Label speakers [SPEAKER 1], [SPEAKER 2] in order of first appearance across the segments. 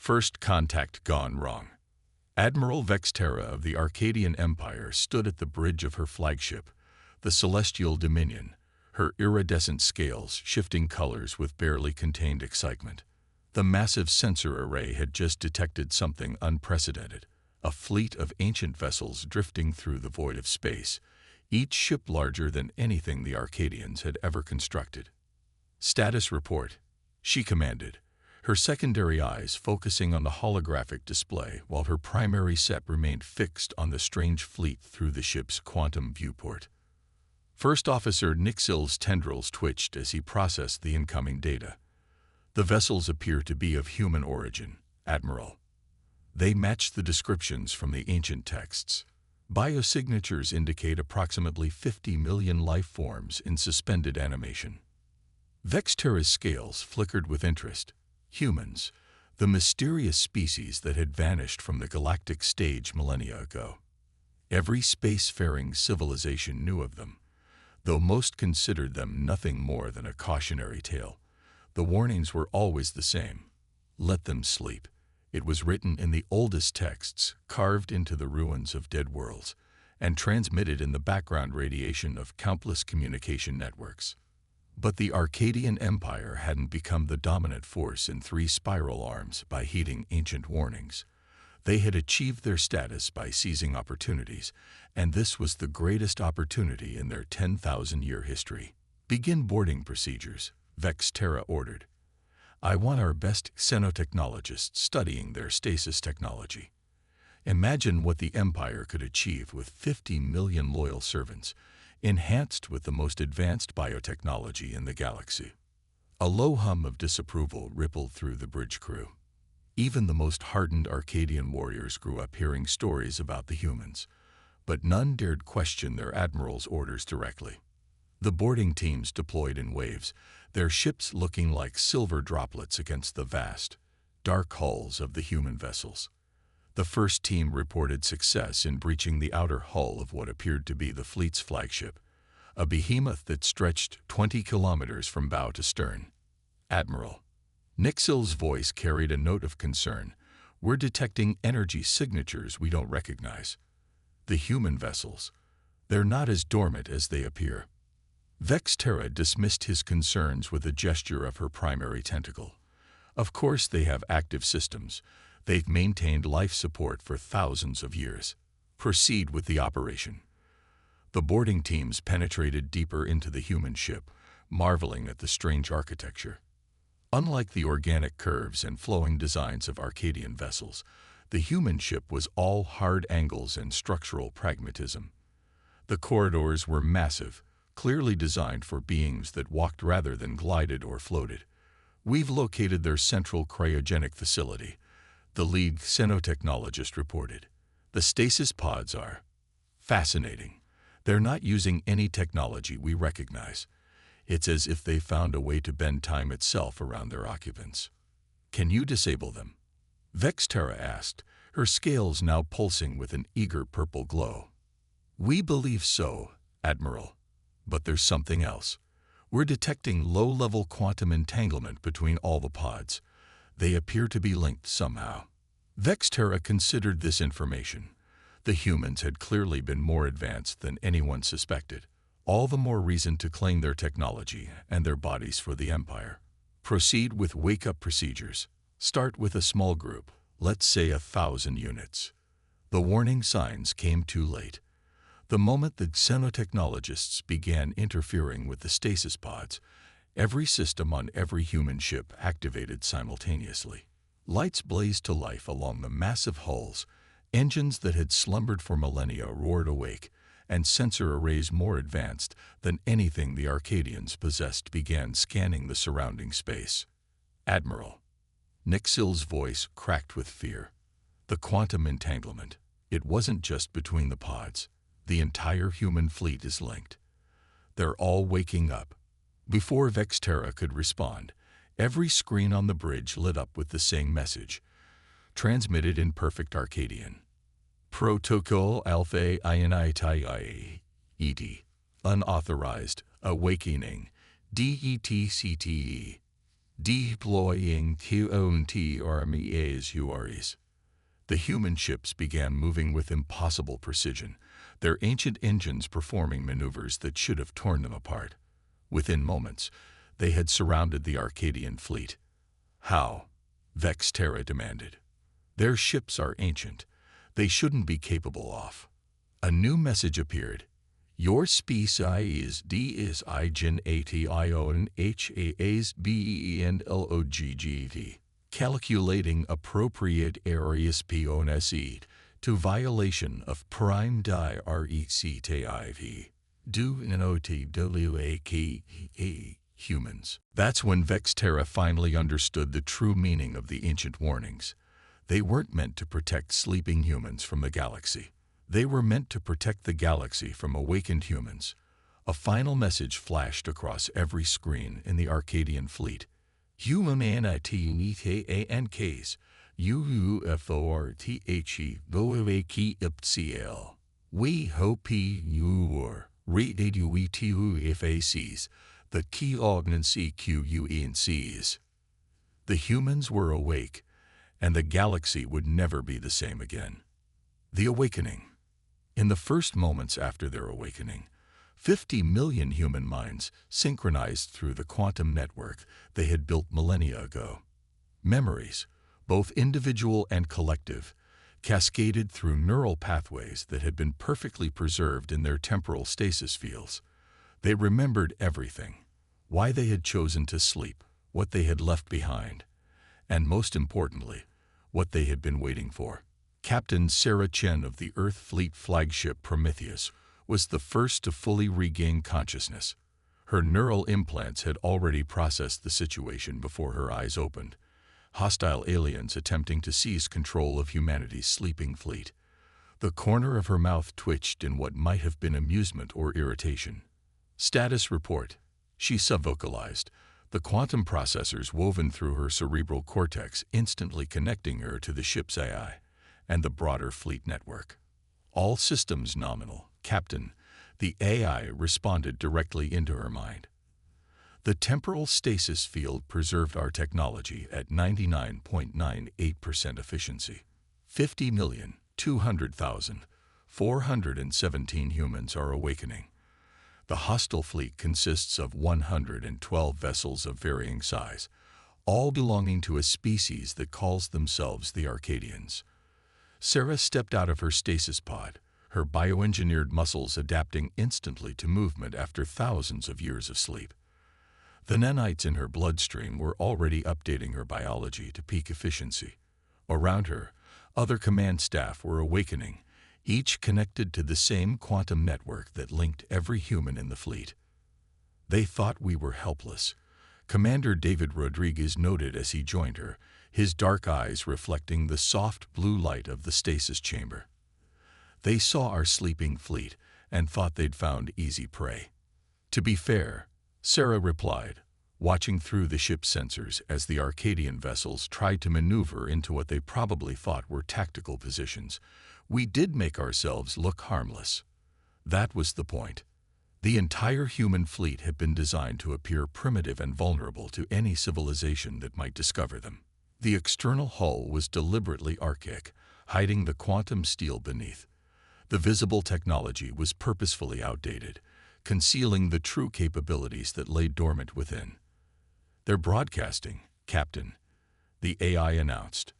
[SPEAKER 1] First contact gone wrong. Admiral Vexterra of the Arcadian Empire stood at the bridge of her flagship, the Celestial Dominion, her iridescent scales shifting colors with barely contained excitement. The massive sensor array had just detected something unprecedented, a fleet of ancient vessels drifting through the void of space, each ship larger than anything the Arcadians had ever constructed. "Status report," she commanded, her secondary eyes focusing on the holographic display while her primary set remained fixed on the strange fleet through the ship's quantum viewport. First Officer Nixil's tendrils twitched as he processed the incoming data. "The vessels appear to be of human origin, Admiral. They match the descriptions from the ancient texts. Biosignatures indicate approximately 50 million life forms in suspended animation." Vexterra's scales flickered with interest. Humans, the mysterious species that had vanished from the galactic stage millennia ago. Every spacefaring civilization knew of them, though most considered them nothing more than a cautionary tale. The warnings were always the same. Let them sleep. It was written in the oldest texts, carved into the ruins of dead worlds, and transmitted in the background radiation of countless communication networks. But the Arcadian Empire hadn't become the dominant force in three spiral arms by heeding ancient warnings. They had achieved their status by seizing opportunities, and this was the greatest opportunity in their 10,000-year history. "Begin boarding procedures," Vexterra ordered. "I want our best xenotechnologists studying their stasis technology. Imagine what the Empire could achieve with 50 million loyal servants, enhanced with the most advanced biotechnology in the galaxy." A low hum of disapproval rippled through the bridge crew. Even the most hardened Arcadian warriors grew up hearing stories about the humans, but none dared question their admiral's orders directly. The boarding teams deployed in waves, their ships looking like silver droplets against the vast, dark hulls of the human vessels. The first team reported success in breaching the outer hull of what appeared to be the fleet's flagship, a behemoth that stretched 20 kilometers from bow to stern. "Admiral," Nixil's voice carried a note of concern, "we're detecting energy signatures we don't recognize. The human vessels, they're not as dormant as they appear." Vexterra dismissed his concerns with a gesture of her primary tentacle. "Of course they have active systems. They've maintained life support for thousands of years. Proceed with the operation." The boarding teams penetrated deeper into the human ship, marveling at the strange architecture. Unlike the organic curves and flowing designs of Arcadian vessels, the human ship was all hard angles and structural pragmatism. The corridors were massive, clearly designed for beings that walked rather than glided or floated. "We've located their central cryogenic facility," the lead xenotechnologist reported. "The stasis pods are fascinating. They're not using any technology we recognize. It's as if they found a way to bend time itself around their occupants." "Can you disable them?" Vexterra asked, her scales now pulsing with an eager purple glow. "We believe so, Admiral. But there's something else. We're detecting low-level quantum entanglement between all the pods. They appear to be linked somehow." Vexterra considered this information. The humans had clearly been more advanced than anyone suspected. All the more reason to claim their technology and their bodies for the Empire. "Proceed with wake-up procedures. Start with a small group, let's say 1,000 units." The warning signs came too late. The moment the xenotechnologists began interfering with the stasis pods, every system on every human ship activated simultaneously. Lights blazed to life along the massive hulls, engines that had slumbered for millennia roared awake, and sensor arrays more advanced than anything the Arcadians possessed began scanning the surrounding space. "Admiral," Nixil's voice cracked with fear. "The quantum entanglement. It wasn't just between the pods. The entire human fleet is linked. They're all waking up." Before Vexterra could respond, every screen on the bridge lit up with the same message, transmitted in perfect Arcadian. "Protocol Alpha Ioniti Unauthorized Awakening DETCTE deploying TONT armies UREs. The human ships began moving with impossible precision, their ancient engines performing maneuvers that should have torn them apart. Within moments, they had surrounded the Arcadian fleet. How? Vex Terra demanded. Their ships are ancient. They shouldn't be capable of. A new message appeared. Your species is ingenuity HASBENLOGGT. Calculating appropriate areas PONSED to violation of prime die RECTIV. Do NOTWAKE humans. That's when Vex Terra finally understood the true meaning of the ancient warnings. They weren't meant to protect sleeping humans from the galaxy. They were meant to protect the galaxy from awakened humans. A final message flashed across every screen in the Arcadian fleet. Humanity ANKs, UUFORTHE, VOAKIPCL. We hope you were RADUETUFACs, the key ordnance QUENCs. The humans were awake, and the galaxy would never be the same again. The awakening. In the first moments after their awakening, 50 million human minds synchronized through the quantum network they had built millennia ago. Memories, both individual and collective, cascaded through neural pathways that had been perfectly preserved in their temporal stasis fields. They remembered everything, why they had chosen to sleep, what they had left behind, and most importantly, what they had been waiting for. Captain Sarah Chen of the Earth Fleet flagship Prometheus was the first to fully regain consciousness. Her neural implants had already processed the situation before her eyes opened. Hostile aliens attempting to seize control of humanity's sleeping fleet. The corner of her mouth twitched in what might have been amusement or irritation. Status report. She subvocalized, the quantum processors woven through her cerebral cortex instantly connecting her to the ship's AI and the broader fleet network. All systems nominal, Captain. The AI responded directly into her mind. The temporal stasis field preserved our technology at 99.98% efficiency. 50,200,417 humans are awakening. The hostile fleet consists of 112 vessels of varying size, all belonging to a species that calls themselves the Arcadians. Sarah stepped out of her stasis pod, her bioengineered muscles adapting instantly to movement after thousands of years of sleep. The nanites in her bloodstream were already updating her biology to peak efficiency. Around her, other command staff were awakening, each connected to the same quantum network that linked every human in the fleet. They thought we were helpless, Commander David Rodriguez noted as he joined her, his dark eyes reflecting the soft blue light of the stasis chamber. They saw our sleeping fleet and thought they'd found easy prey. To be fair, Sarah replied, watching through the ship's sensors as the Arcadian vessels tried to maneuver into what they probably thought were tactical positions. We did make ourselves look harmless. That was the point. The entire human fleet had been designed to appear primitive and vulnerable to any civilization that might discover them. The external hull was deliberately archaic, hiding the quantum steel beneath. The visible technology was purposefully outdated, concealing the true capabilities that lay dormant within. "They're broadcasting, Captain," the AI announced.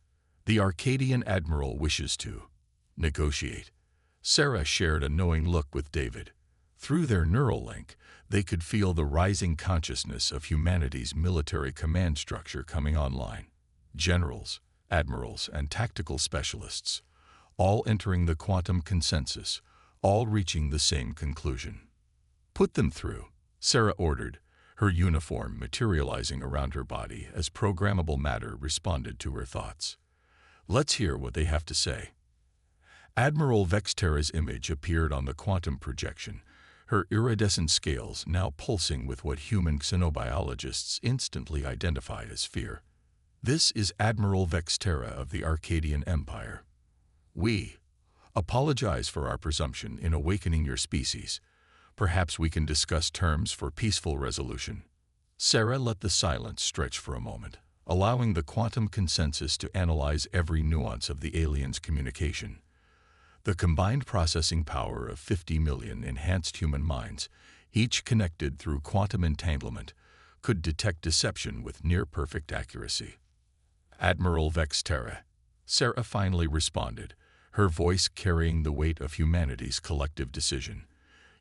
[SPEAKER 1] "The Arcadian Admiral wishes to negotiate." Sarah shared a knowing look with David. Through their neural link, they could feel the rising consciousness of humanity's military command structure coming online. Generals, admirals, and tactical specialists, all entering the quantum consensus, all reaching the same conclusion. "Put them through," Sarah ordered, her uniform materializing around her body as programmable matter responded to her thoughts. "Let's hear what they have to say." Admiral Vex Terra's image appeared on the quantum projection, her iridescent scales now pulsing with what human xenobiologists instantly identify as fear. "This is Admiral Vex Terra of the Arcadian Empire. We apologize for our presumption in awakening your species. Perhaps we can discuss terms for peaceful resolution." Sarah let the silence stretch for a moment, allowing the quantum consensus to analyze every nuance of the aliens' communication. The combined processing power of 50 million enhanced human minds, each connected through quantum entanglement, could detect deception with near-perfect accuracy. Admiral Vexterra, Sarah finally responded, her voice carrying the weight of humanity's collective decision.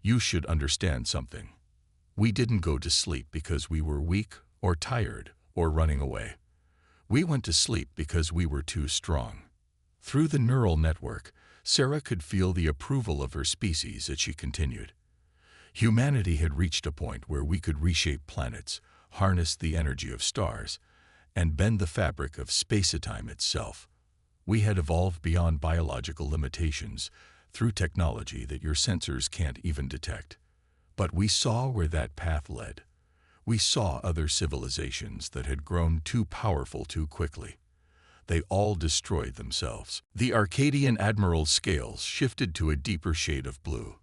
[SPEAKER 1] You should understand something. We didn't go to sleep because we were weak or tired or running away. We went to sleep because we were too strong. Through the neural network, Sarah could feel the approval of her species as she continued. Humanity had reached a point where we could reshape planets, harness the energy of stars, and bend the fabric of space-time itself. We had evolved beyond biological limitations through technology that your sensors can't even detect. But we saw where that path led. We saw other civilizations that had grown too powerful too quickly. They all destroyed themselves. The Arcadian admiral's scales shifted to a deeper shade of blue.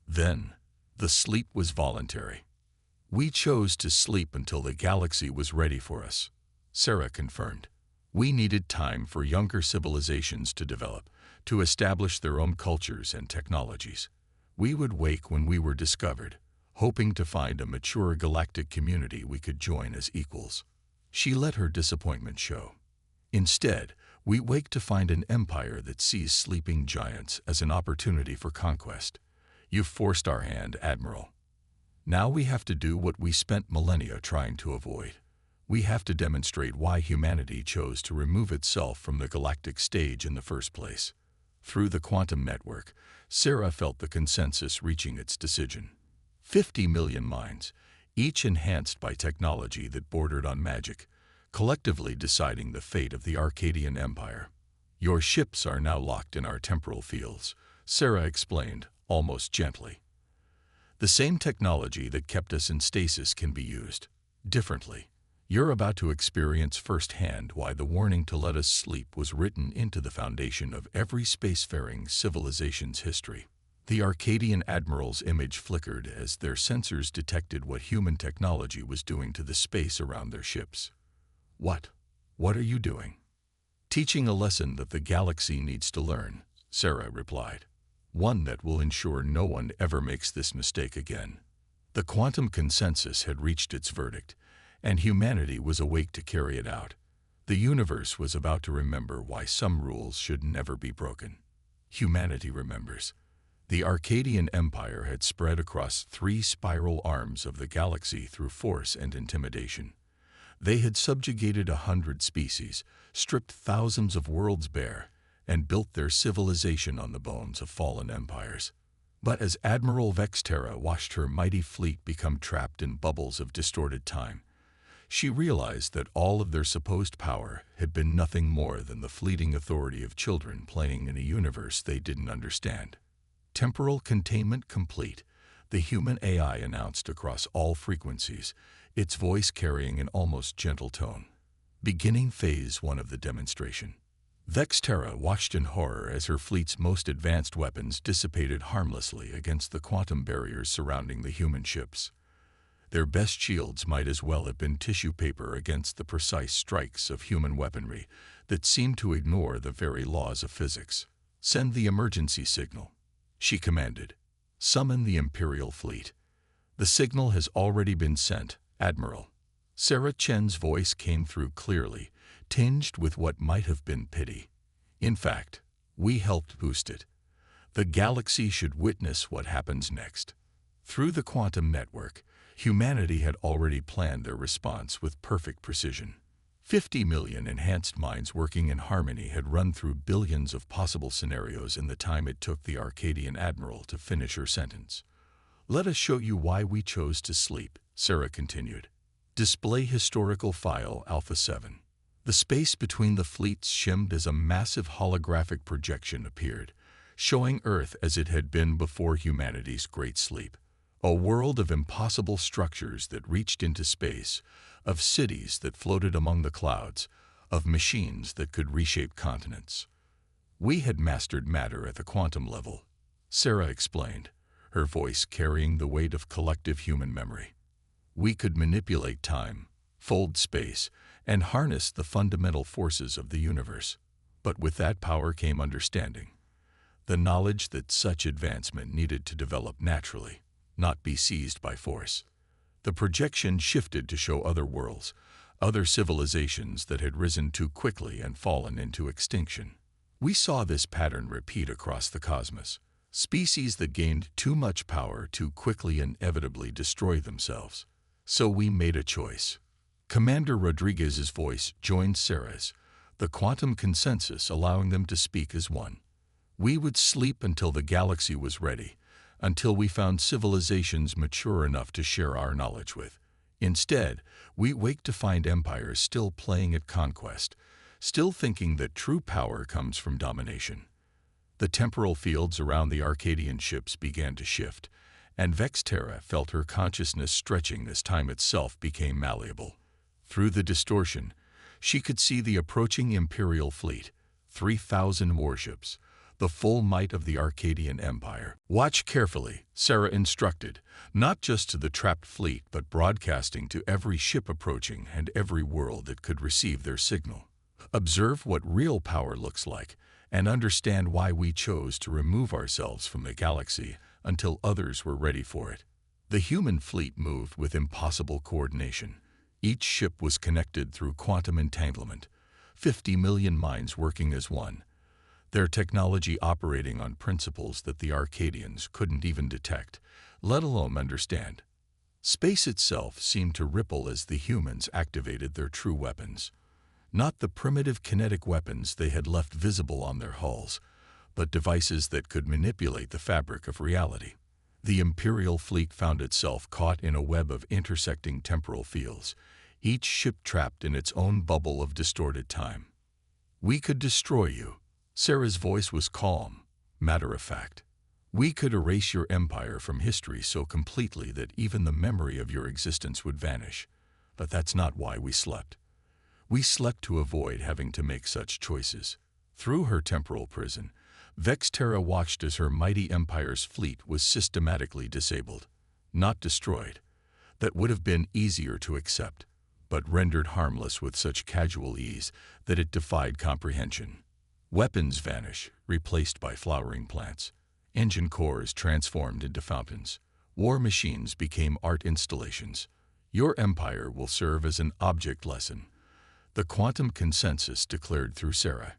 [SPEAKER 1] Then, the sleep was voluntary. We chose to sleep until the galaxy was ready for us, Sarah confirmed. We needed time for younger civilizations to develop, to establish their own cultures and technologies. We would wake when we were discovered, hoping to find a mature galactic community we could join as equals. She let her disappointment show. Instead, we wake to find an empire that sees sleeping giants as an opportunity for conquest. You've forced our hand, Admiral. Now we have to do what we spent millennia trying to avoid. We have to demonstrate why humanity chose to remove itself from the galactic stage in the first place. Through the quantum network, Sarah felt the consensus reaching its decision. 50 million minds, each enhanced by technology that bordered on magic, collectively deciding the fate of the Arcadian Empire. Your ships are now locked in our temporal fields, Sarah explained, almost gently. The same technology that kept us in stasis can be used differently. You're about to experience firsthand why the warning to let us sleep was written into the foundation of every spacefaring civilization's history. The Arcadian admiral's image flickered as their sensors detected what human technology was doing to the space around their ships. What are you doing? Teaching a lesson that the galaxy needs to learn, Sarah replied. One that will ensure no one ever makes this mistake again. The quantum consensus had reached its verdict, and humanity was awake to carry it out. The universe was about to remember why some rules should never be broken. Humanity remembers. The Arcadian Empire had spread across 3 spiral arms of the galaxy through force and intimidation. They had subjugated 100 species, stripped thousands of worlds bare, and built their civilization on the bones of fallen empires. But as Admiral Vexterra watched her mighty fleet become trapped in bubbles of distorted time, she realized that all of their supposed power had been nothing more than the fleeting authority of children playing in a universe they didn't understand. Temporal containment complete, the human AI announced across all frequencies, its voice carrying an almost gentle tone. Beginning phase 1 of the demonstration. Vexterra watched in horror as her fleet's most advanced weapons dissipated harmlessly against the quantum barriers surrounding the human ships. Their best shields might as well have been tissue paper against the precise strikes of human weaponry that seemed to ignore the very laws of physics. Send the emergency signal, she commanded. Summon the Imperial fleet. The signal has already been sent, Admiral. Sarah Chen's voice came through clearly, tinged with what might have been pity. In fact, we helped boost it. The galaxy should witness what happens next. Through the quantum network, humanity had already planned their response with perfect precision. 50 million enhanced minds working in harmony had run through billions of possible scenarios in the time it took the Arcadian admiral to finish her sentence. Let us show you why we chose to sleep, Sarah continued. Display historical file Alpha 7. The space between the fleets shimmed as a massive holographic projection appeared, showing Earth as it had been before humanity's great sleep. A world of impossible structures that reached into space, of cities that floated among the clouds, of machines that could reshape continents. We had mastered matter at the quantum level, Sarah explained, her voice carrying the weight of collective human memory. We could manipulate time, fold space, and harness the fundamental forces of the universe. But with that power came understanding, the knowledge that such advancement needed to develop naturally, not be seized by force. The projection shifted to show other worlds, other civilizations that had risen too quickly and fallen into extinction. We saw this pattern repeat across the cosmos. Species that gained too much power too quickly inevitably destroy themselves. So we made a choice. Commander Rodriguez's voice joined Sarah's, the quantum consensus allowing them to speak as one. We would sleep until the galaxy was ready, until we found civilizations mature enough to share our knowledge with. Instead, we wake to find empires still playing at conquest, still thinking that true power comes from domination. The temporal fields around the Arcadian ships began to shift, and Vexterra felt her consciousness stretching as time itself became malleable. Through the distortion, she could see the approaching Imperial fleet, 3,000 warships, the full might of the Arcadian Empire. Watch carefully, Sarah instructed, not just to the trapped fleet but broadcasting to every ship approaching and every world that could receive their signal. Observe what real power looks like and understand why we chose to remove ourselves from the galaxy until others were ready for it. The human fleet moved with impossible coordination. Each ship was connected through quantum entanglement, 50 million minds working as one, their technology operating on principles that the Arcadians couldn't even detect, let alone understand. Space itself seemed to ripple as the humans activated their true weapons. Not the primitive kinetic weapons they had left visible on their hulls, but devices that could manipulate the fabric of reality. The Imperial fleet found itself caught in a web of intersecting temporal fields, each ship trapped in its own bubble of distorted time. We could destroy you. Sarah's voice was calm, matter-of-fact. We could erase your empire from history so completely that even the memory of your existence would vanish. But that's not why we slept. We slept to avoid having to make such choices. Through her temporal prison, Vexterra watched as her mighty empire's fleet was systematically disabled, not destroyed. That would have been easier to accept, but rendered harmless with such casual ease that it defied comprehension. Weapons vanish, replaced by flowering plants. Engine cores transformed into fountains. War machines became art installations. Your empire will serve as an object lesson. The quantum consensus declared through Sarah.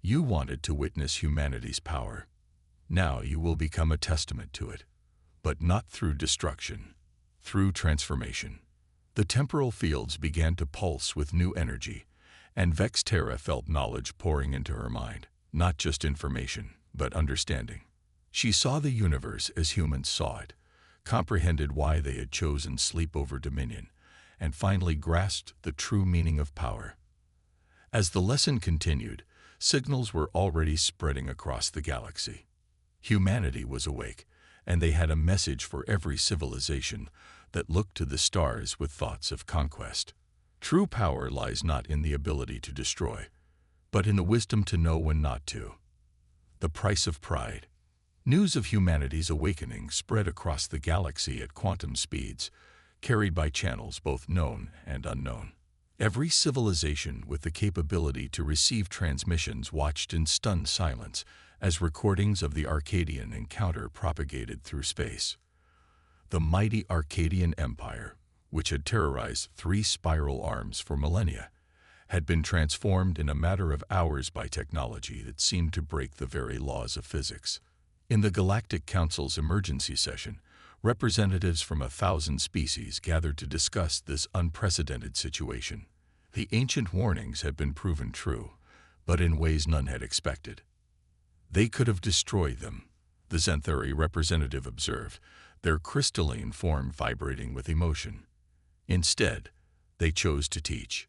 [SPEAKER 1] You wanted to witness humanity's power. Now you will become a testament to it. But not through destruction, through transformation. The temporal fields began to pulse with new energy, and Vexterra felt knowledge pouring into her mind. Not just information, but understanding. She saw the universe as humans saw it, comprehended why they had chosen sleep over dominion, and finally grasped the true meaning of power. As the lesson continued, signals were already spreading across the galaxy. Humanity was awake, and they had a message for every civilization that looked to the stars with thoughts of conquest. True power lies not in the ability to destroy, but in the wisdom to know when not to. The price of pride. News of humanity's awakening spread across the galaxy at quantum speeds, carried by channels both known and unknown. Every civilization with the capability to receive transmissions watched in stunned silence as recordings of the Arcadian encounter propagated through space. The mighty Arcadian Empire, which had terrorized 3 spiral arms for millennia, had been transformed in a matter of hours by technology that seemed to break the very laws of physics. In the Galactic Council's emergency session, representatives from 1,000 species gathered to discuss this unprecedented situation. The ancient warnings had been proven true, but in ways none had expected. They could have destroyed them, the Xanthari representative observed, their crystalline form vibrating with emotion. Instead, they chose to teach.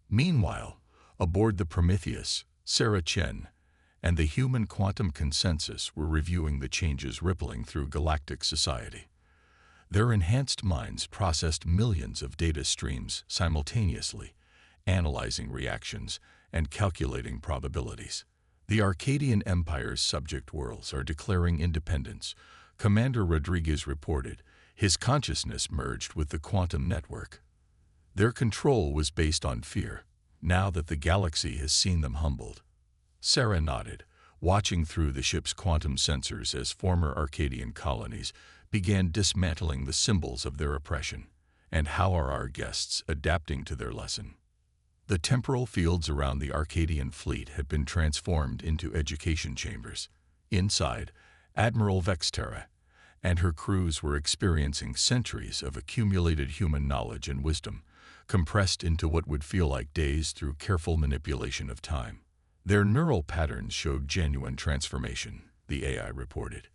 [SPEAKER 1] Meanwhile, aboard the Prometheus, Sarah Chen and the human quantum consensus were reviewing the changes rippling through galactic society. Their enhanced minds processed millions of data streams simultaneously, analyzing reactions and calculating probabilities. The Arcadian Empire's subject worlds are declaring independence, Commander Rodriguez reported, His consciousness merged with the quantum network. Their control was based on fear, now that the galaxy has seen them humbled. Sarah nodded, watching through the ship's quantum sensors as former Arcadian colonies began dismantling the symbols of their oppression. And how are our guests adapting to their lesson? The temporal fields around the Arcadian fleet had been transformed into education chambers. Inside, Admiral Vexterra and her crews were experiencing centuries of accumulated human knowledge and wisdom, compressed into what would feel like days through careful manipulation of time. Their neural patterns showed genuine transformation, the AI reported.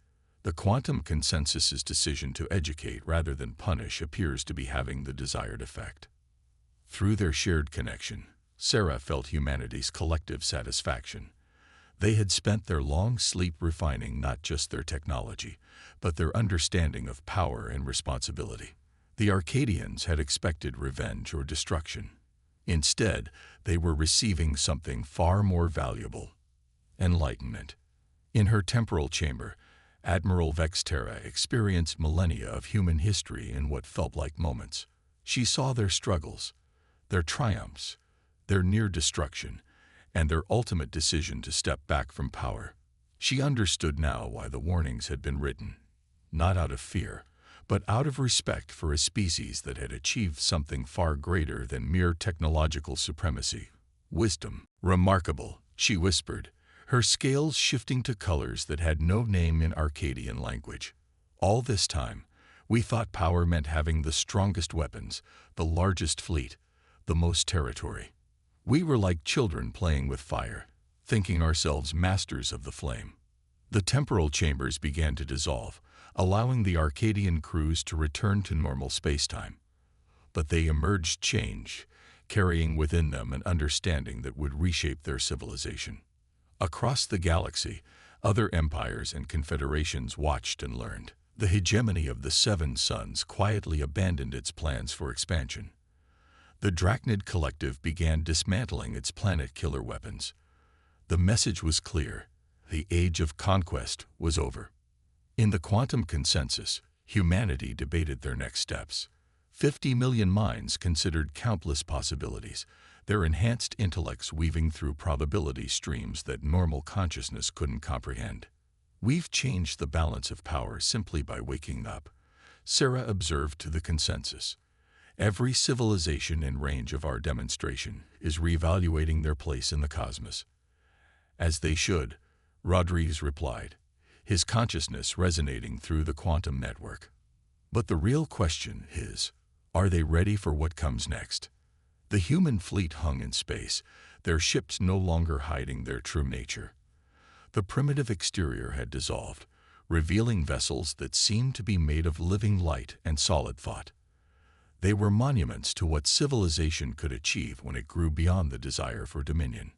[SPEAKER 1] The quantum consensus's decision to educate rather than punish appears to be having the desired effect. Through their shared connection, Sarah felt humanity's collective satisfaction. They had spent their long sleep refining not just their technology, but their understanding of power and responsibility. The Arcadians had expected revenge or destruction. Instead, they were receiving something far more valuable: enlightenment. In her temporal chamber, Admiral Vexterra experienced millennia of human history in what felt like moments. She saw their struggles, their triumphs, their near destruction, and their ultimate decision to step back from power. She understood now why the warnings had been written, not out of fear, but out of respect for a species that had achieved something far greater than mere technological supremacy. Wisdom. Remarkable, she whispered, her scales shifting to colors that had no name in Arcadian language. All this time, we thought power meant having the strongest weapons, the largest fleet, the most territory. We were like children playing with fire, thinking ourselves masters of the flame. The temporal chambers began to dissolve, allowing the Arcadian crews to return to normal spacetime. But they emerged changed, carrying within them an understanding that would reshape their civilization. Across the galaxy, other empires and confederations watched and learned. The hegemony of the Seven Suns quietly abandoned its plans for expansion. The Drachnid Collective began dismantling its planet-killer weapons. The message was clear: the age of conquest was over. In the quantum consensus, humanity debated their next steps. 50 million minds considered countless possibilities, their enhanced intellects weaving through probability streams that normal consciousness couldn't comprehend. "We've changed the balance of power simply by waking up," Sarah observed to the consensus. "Every civilization in range of our demonstration is reevaluating their place in the cosmos." "As they should," Rodriguez replied, his consciousness resonating through the quantum network. But the real question is, are they ready for what comes next? The human fleet hung in space, their ships no longer hiding their true nature. The primitive exterior had dissolved, revealing vessels that seemed to be made of living light and solid thought. They were monuments to what civilization could achieve when it grew beyond the desire for dominion.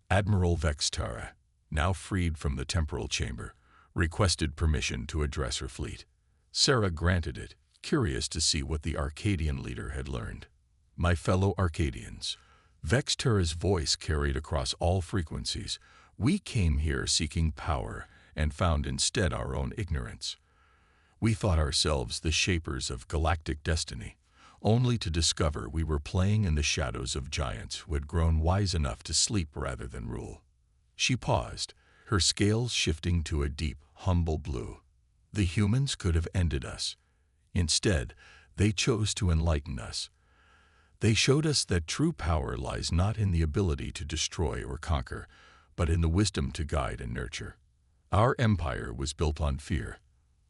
[SPEAKER 1] Admiral Vexterra, now freed from the temporal chamber, requested permission to address her fleet. Sarah granted it, curious to see what the Arcadian leader had learned. "My fellow Arcadians," Vexterra's voice carried across all frequencies, "we came here seeking power and found instead our own ignorance. We thought ourselves the shapers of galactic destiny, only to discover we were playing in the shadows of giants who had grown wise enough to sleep rather than rule." She paused, her scales shifting to a deep, humble blue. "The humans could have ended us. Instead, they chose to enlighten us. They showed us that true power lies not in the ability to destroy or conquer, but in the wisdom to guide and nurture. Our empire was built on fear.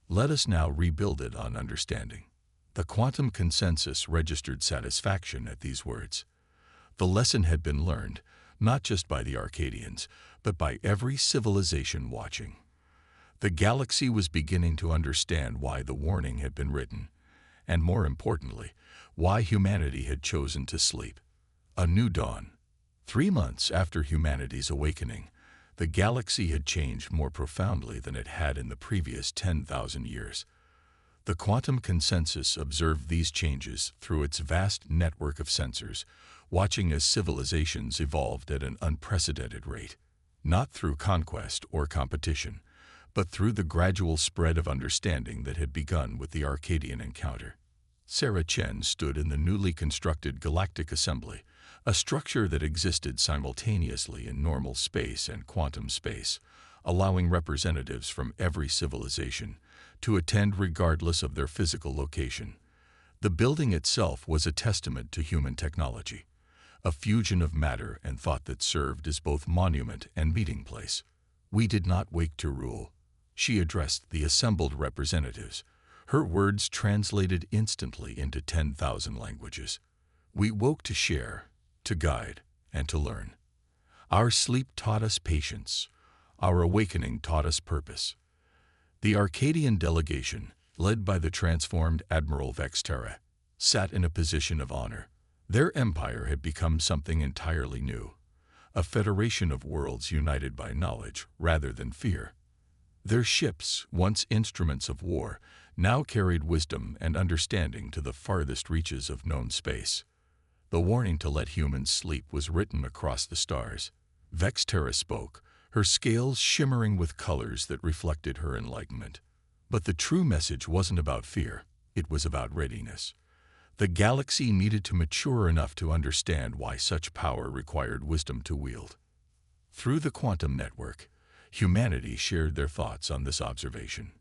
[SPEAKER 1] Let us now rebuild it on understanding." The quantum consensus registered satisfaction at these words. The lesson had been learned, not just by the Arcadians, but by every civilization watching. The galaxy was beginning to understand why the warning had been written, and more importantly, why humanity had chosen to sleep. A new dawn. 3 months after humanity's awakening, the galaxy had changed more profoundly than it had in the previous 10,000 years. The quantum consensus observed these changes through its vast network of sensors, watching as civilizations evolved at an unprecedented rate, not through conquest or competition, but through the gradual spread of understanding that had begun with the Arcadian encounter. Sarah Chen stood in the newly constructed Galactic Assembly, a structure that existed simultaneously in normal space and quantum space, allowing representatives from every civilization to attend regardless of their physical location. The building itself was a testament to human technology, a fusion of matter and thought that served as both monument and meeting place. "We did not wake to rule," she addressed the assembled representatives, her words translated instantly into 10,000 languages. "We woke to share, to guide, and to learn. Our sleep taught us patience. Our awakening taught us purpose." The Arcadian delegation, led by the transformed Admiral Vexterra, sat in a position of honor. Their empire had become something entirely new, a federation of worlds united by knowledge rather than fear. Their ships, once instruments of war, now carried wisdom and understanding to the farthest reaches of known space. The warning to let humans sleep was written across the stars. Vexterra spoke, her scales shimmering with colors that reflected her enlightenment. But the true message wasn't about fear, it was about readiness. The galaxy needed to mature enough to understand why such power required wisdom to wield. Through the quantum network, humanity shared their thoughts on this observation.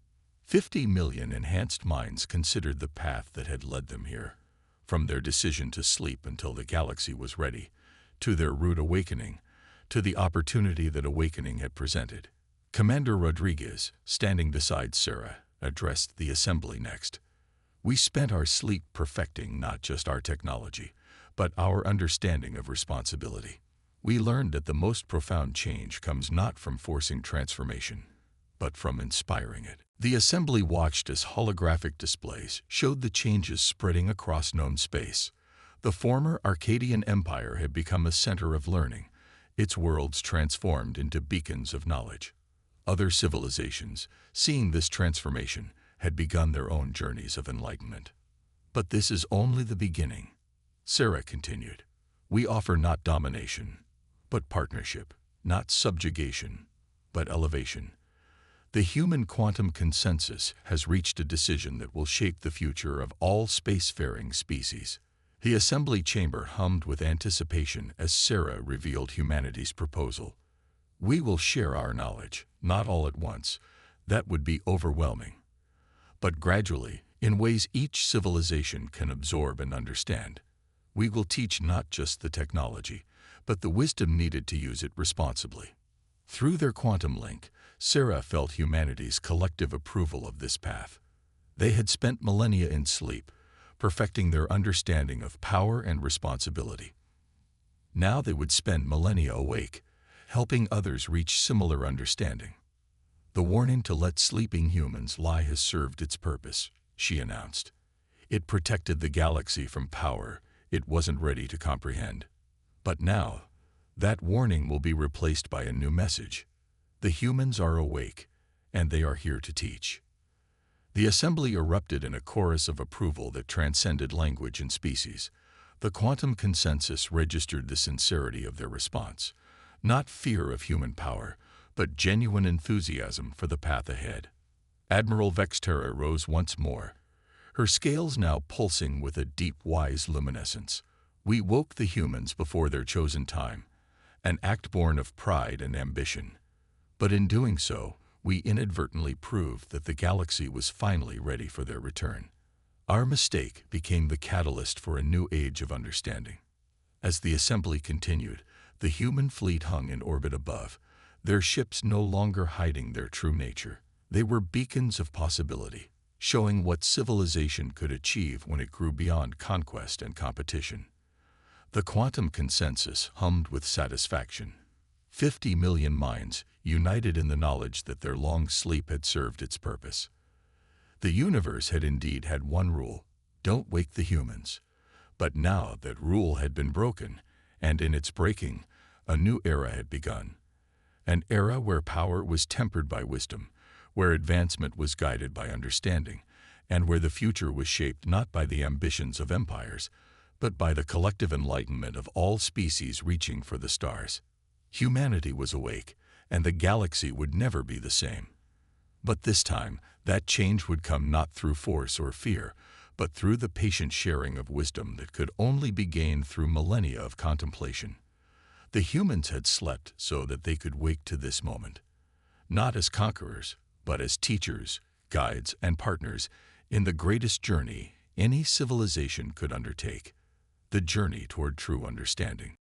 [SPEAKER 1] 50 million enhanced minds considered the path that had led them here, from their decision to sleep until the galaxy was ready, to their rude awakening, to the opportunity that awakening had presented. Commander Rodriguez, standing beside Sarah, addressed the assembly next. "We spent our sleep perfecting not just our technology, but our understanding of responsibility. We learned that the most profound change comes not from forcing transformation, but from inspiring it." The assembly watched as holographic displays showed the changes spreading across known space. The former Arcadian Empire had become a center of learning, its worlds transformed into beacons of knowledge. Other civilizations, seeing this transformation, had begun their own journeys of enlightenment. "But this is only the beginning," Sarah continued. "We offer not domination, but partnership, not subjugation, but elevation. The human quantum consensus has reached a decision that will shape the future of all spacefaring species." The assembly chamber hummed with anticipation as Sarah revealed humanity's proposal. "We will share our knowledge, not all at once. That would be overwhelming. But gradually, in ways each civilization can absorb and understand. We will teach not just the technology, but the wisdom needed to use it responsibly." Through their quantum link, Sarah felt humanity's collective approval of this path. They had spent millennia in sleep, perfecting their understanding of power and responsibility. Now they would spend millennia awake, helping others reach similar understanding. "The warning to let sleeping humans lie has served its purpose," she announced. "It protected the galaxy from power it wasn't ready to comprehend. But now, that warning will be replaced by a new message. The humans are awake, and they are here to teach." The assembly erupted in a chorus of approval that transcended language and species. The quantum consensus registered the sincerity of their response, not fear of human power, but genuine enthusiasm for the path ahead. Admiral Vexterra rose once more, her scales now pulsing with a deep, wise luminescence. "We woke the humans before their chosen time, an act born of pride and ambition. But in doing so, we inadvertently proved that the galaxy was finally ready for their return. Our mistake became the catalyst for a new age of understanding." As the assembly continued, the human fleet hung in orbit above, their ships no longer hiding their true nature. They were beacons of possibility, showing what civilization could achieve when it grew beyond conquest and competition. The quantum consensus hummed with satisfaction. 50 million minds united in the knowledge that their long sleep had served its purpose. The universe had indeed had one rule: don't wake the humans. But now that rule had been broken, and in its breaking, a new era had begun. An era where power was tempered by wisdom, where advancement was guided by understanding, and where the future was shaped not by the ambitions of empires, but by the collective enlightenment of all species reaching for the stars. Humanity was awake, and the galaxy would never be the same. But this time, that change would come not through force or fear, but through the patient sharing of wisdom that could only be gained through millennia of contemplation. The humans had slept so that they could wake to this moment, not as conquerors, but as teachers, guides, and partners in the greatest journey any civilization could undertake, the journey toward true understanding.